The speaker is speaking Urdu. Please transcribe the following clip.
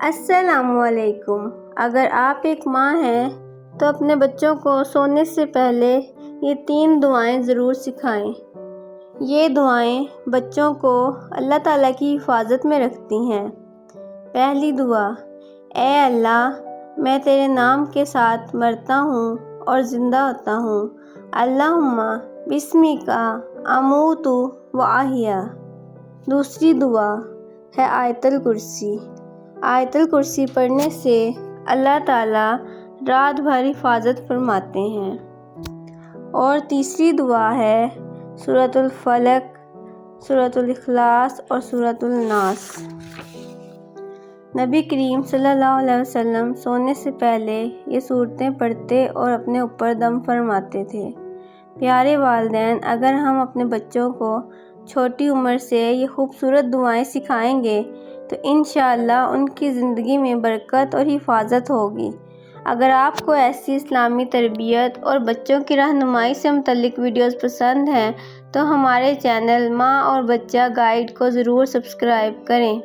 السلام علیکم۔ اگر آپ ایک ماں ہیں تو اپنے بچوں کو سونے سے پہلے یہ 3 دعائیں ضرور سکھائیں۔ یہ دعائیں بچوں کو اللہ تعالیٰ کی حفاظت میں رکھتی ہیں۔ پہلی دعا: اے اللہ، میں تیرے نام کے ساتھ مرتا ہوں اور زندہ ہوتا ہوں۔ اللہم بسمک اموت و احیا۔ دوسری دعا ہے آیت الکرسی۔ آیت الکرسی پڑھنے سے اللہ تعالیٰ رات بھر حفاظت فرماتے ہیں۔ اور تیسری دعا ہے سورۃ الفلق، سورۃ الاخلاص اور سورۃ الناس۔ نبی کریم صلی اللہ علیہ وسلم سونے سے پہلے یہ سورتیں پڑھتے اور اپنے اوپر دم فرماتے تھے۔ پیارے والدین، اگر ہم اپنے بچوں کو چھوٹی عمر سے یہ خوبصورت دعائیں سکھائیں گے تو انشاءاللہ ان کی زندگی میں برکت اور حفاظت ہوگی۔ اگر آپ کو ایسی اسلامی تربیت اور بچوں کی رہنمائی سے متعلق ویڈیوز پسند ہیں تو ہمارے چینل ماں اور بچہ گائیڈ کو ضرور سبسکرائب کریں۔